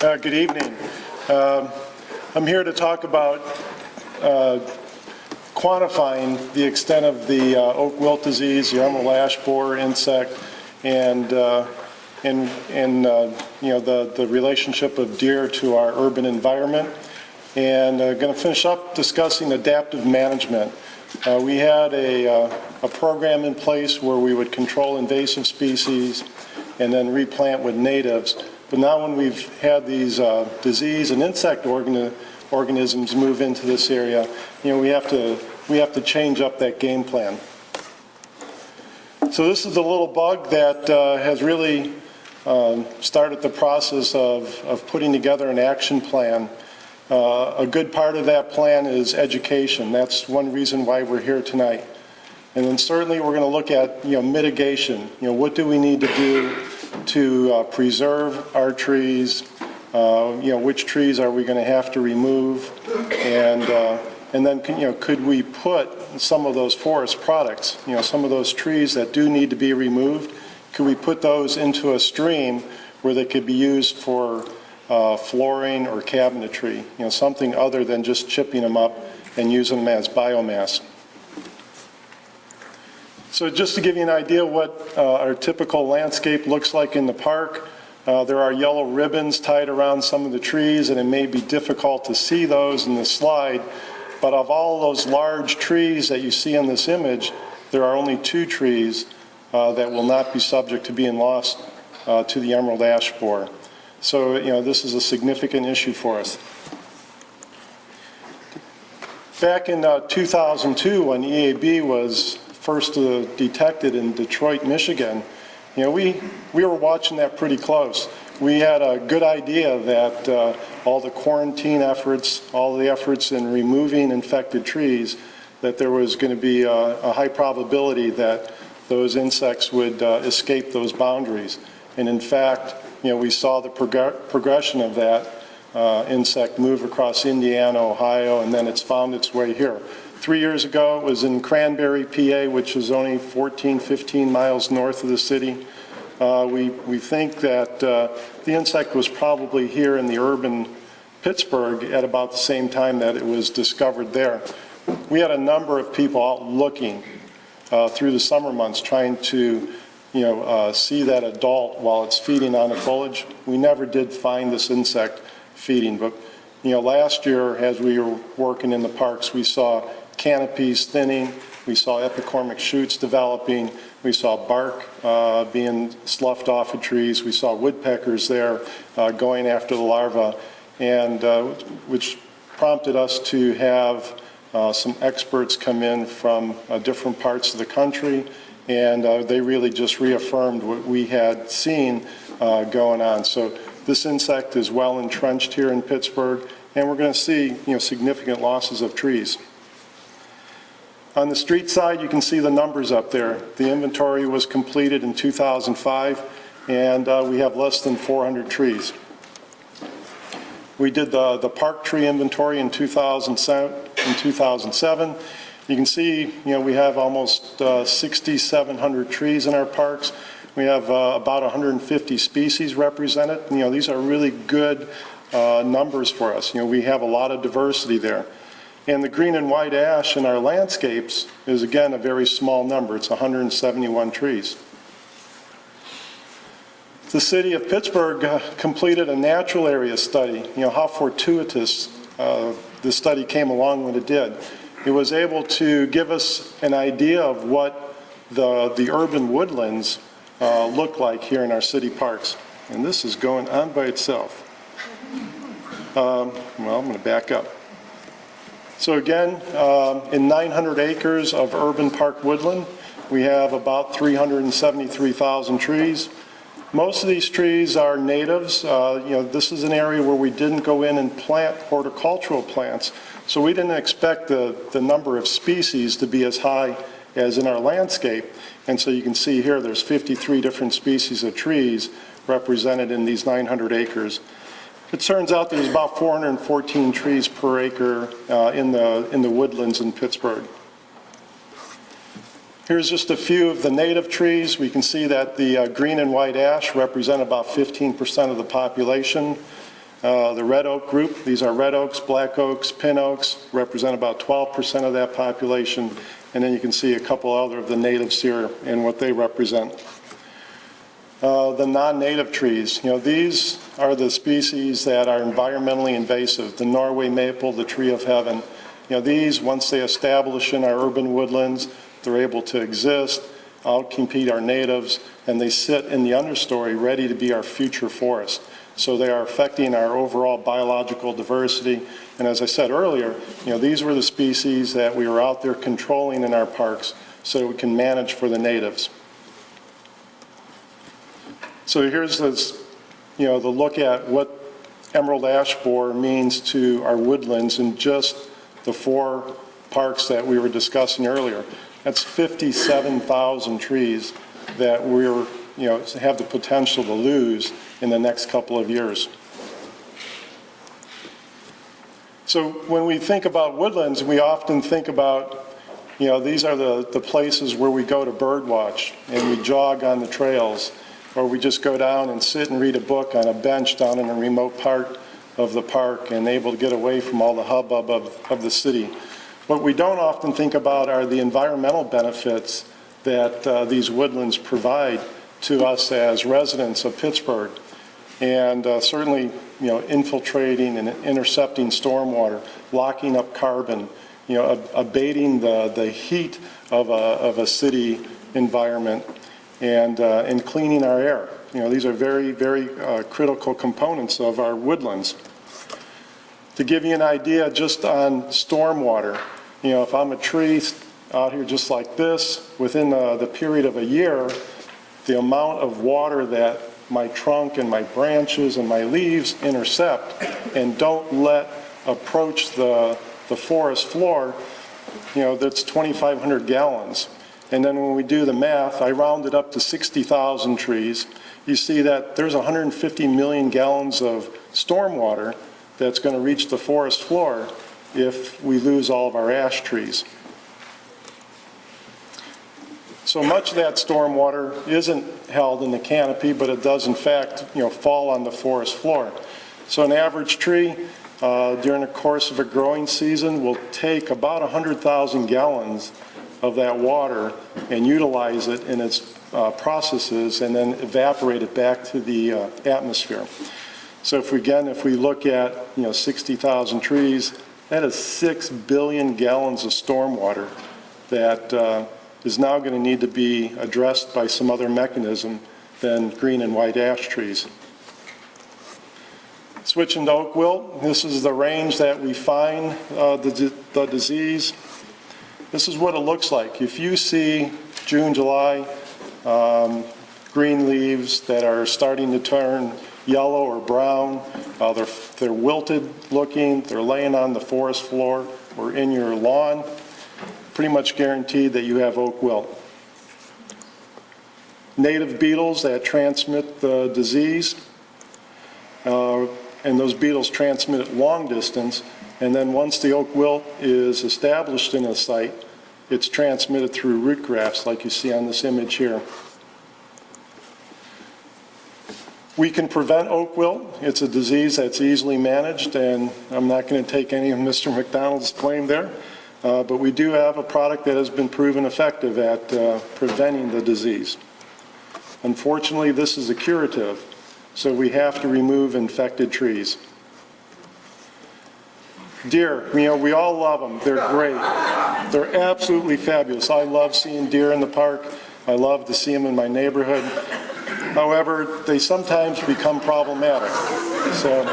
Good evening. I'm here to talk about quantifying the extent of the oak wilt disease, the emerald ash borer insect, and the relationship of deer to our urban environment. And going to finish up discussing adaptive management. We had a program in place where we would control invasive species and then replant with natives. But now when we've had these disease and insect organisms move into this area, we have to change up that game plan. So this is the little bug that has really started the process of putting together an action plan. A good part of that plan is education. That's one reason why we're here tonight. And then certainly we're going to look at mitigation. What do we need to do to preserve our trees? Which trees are we going to have to remove? And then could we put some of those forest products, some of those trees that do need to be removed, could we put those into a stream where they could be used for flooring or cabinetry, something other than just chipping them up and using them as biomass. So just to give you an idea what our typical landscape looks like in the park, there are yellow ribbons tied around some of the trees, and it may be difficult to see those in the slide, but of all those large trees that you see in this image, there are only 2 trees that will not be subject to being lost to the emerald ash borer. So, this is a significant issue for us. Back in 2002, when EAB was first detected in Detroit, Michigan, we were watching that pretty close. We had a good idea that all the quarantine efforts, all the efforts in removing infected trees, that there was going to be a high probability that those insects would escape those boundaries. And in fact, we saw the progression of that insect move across Indiana, Ohio, and then it's found its way here. 3 years ago, it was in Cranberry, PA, which is only 14, 15 miles north of the city. We think that the insect was probably here in the urban Pittsburgh at about the same time that it was discovered there. We had a number of people out looking through the summer months trying to see that adult while it's feeding on the foliage. We never did find this insect feeding, but last year as we were working in the parks, we saw canopies thinning, we saw epicormic shoots developing, we saw bark being sloughed off of trees, we saw woodpeckers there going after the larvae, and which prompted us to have some experts come in from different parts of the country, and they really just reaffirmed what we had seen going on. So this insect is well entrenched here in Pittsburgh, and we're going to see significant losses of trees. On the street side, you can see the numbers up there. The inventory was completed in 2005, and we have less than 400 trees. We did the park tree inventory in 2007. You can see, we have almost 6,700 trees in our parks. We have about 150 species represented. These are really good numbers for us. We have a lot of diversity there. And the green and white ash in our landscapes is, again, a very small number. It's 171 trees. The city of Pittsburgh completed a natural area study. How fortuitous this study came along when it did. It was able to give us an idea of what the urban woodlands look like here in our city parks. And this is going on by itself. Well, I'm going to back up. So again, in 900 acres of urban park woodland, we have about 373,000 trees. Most of these trees are natives. This is an area where we didn't go in and plant horticultural plants, so we didn't expect the number of species to be as high as in our landscape. And so you can see here there's 53 different species of trees represented in these 900 acres. It turns out there's about 414 trees per acre in the woodlands in Pittsburgh. Here's just a few of the native trees. We can see that the green and white ash represent about 15% of the population. The red oak group, these are red oaks, black oaks, pin oaks, represent about 12% of that population. And then you can see a couple other of the natives here and what they represent. The non-native trees, these are the species that are environmentally invasive. The Norway maple, the tree of heaven. These, once they establish in our urban woodlands, they're able to exist, outcompete our natives, and they sit in the understory ready to be our future forest. So they are affecting our overall biological diversity. And as I said earlier, these were the species that we were out there controlling in our parks so we can manage for the natives. So here's this, the look at what emerald ash borer means to our woodlands in just the 4 parks that we were discussing earlier. That's 57,000 trees that we're, have the potential to lose in the next couple of years. So when we think about woodlands, we often think about, these are the places where we go to bird watch and we jog on the trails, or we just go down and sit and read a book on a bench down in a remote part of the park and able to get away from all the hubbub of the city. What we don't often think about are the environmental benefits that these woodlands provide to us as residents of Pittsburgh. And certainly, infiltrating and intercepting stormwater, locking up carbon, abating the heat of a city environment, and cleaning our air. These are very, very critical components of our woodlands. To give you an idea just on stormwater, if I'm a tree out here just like this, within the period of a year, the amount of water that my trunk and my branches and my leaves intercept and don't let approach the forest floor, that's 2,500 gallons. And then when we do the math, I round it up to 60,000 trees. You see that there's 150 million gallons of stormwater that's going to reach the forest floor if we lose all of our ash trees. So much of that stormwater isn't held in the canopy, but it does in fact, fall on the forest floor. So an average tree during the course of a growing season will take about 100,000 gallons of that water and utilize it in its processes and then evaporate it back to the atmosphere. So if we look at 60,000 trees, that is 6 billion gallons of stormwater that is now going to need to be addressed by some other mechanism than green and white ash trees. Switching to oak wilt, this is the range that we find the disease. This is what it looks like. If you see June, July, green leaves that are starting to turn yellow or brown, they're wilted looking, they're laying on the forest floor or in your lawn, pretty much guaranteed that you have oak wilt. Native beetles that transmit the disease, and those beetles transmit it long distance, and then once the oak wilt is established in a site, it's transmitted through root grafts like you see on this image here. We can prevent oak wilt. It's a disease that's easily managed, and I'm not going to take any of Mr. McDonald's claim there, but we do have a product that has been proven effective at preventing the disease. Unfortunately, this is a curative, so we have to remove infected trees. Deer, we all love them. They're great. They're absolutely fabulous. I love seeing deer in the park. I love to see them in my neighborhood. However, they sometimes become problematic. So,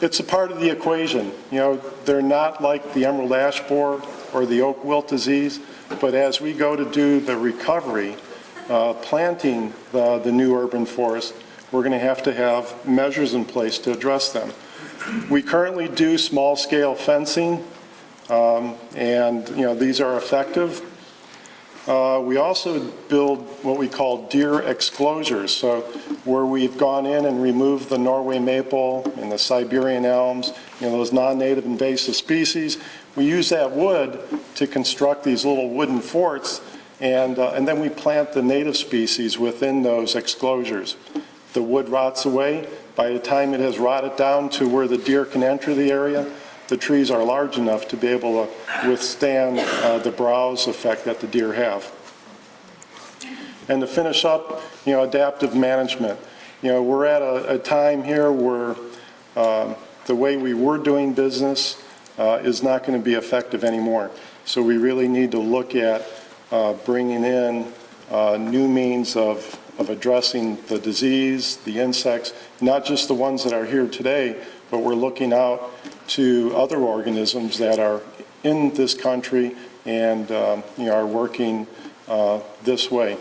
it's a part of the equation. They're not like the emerald ash borer or the oak wilt disease, but as we go to do the recovery, planting the new urban forest, we're going to have measures in place to address them. We currently do small-scale fencing, and these are effective. We also build what we call deer exclosures, so where we've gone in and removed the Norway maple and the Siberian elms, those non-native invasive species. We use that wood to construct these little wooden forts, and then we plant the native species within those exclosures. the wood rots away. By the time it has rotted down to where the deer can enter the area, the trees are large enough to be able to withstand the browse effect that the deer have. And to finish up, adaptive management. We're at a time here where the way we were doing business is not going to be effective anymore. So we really need to look at bringing in new means of addressing the disease, the insects, not just the ones that are here today, but we're looking out to other organisms that are in this country and are working this way.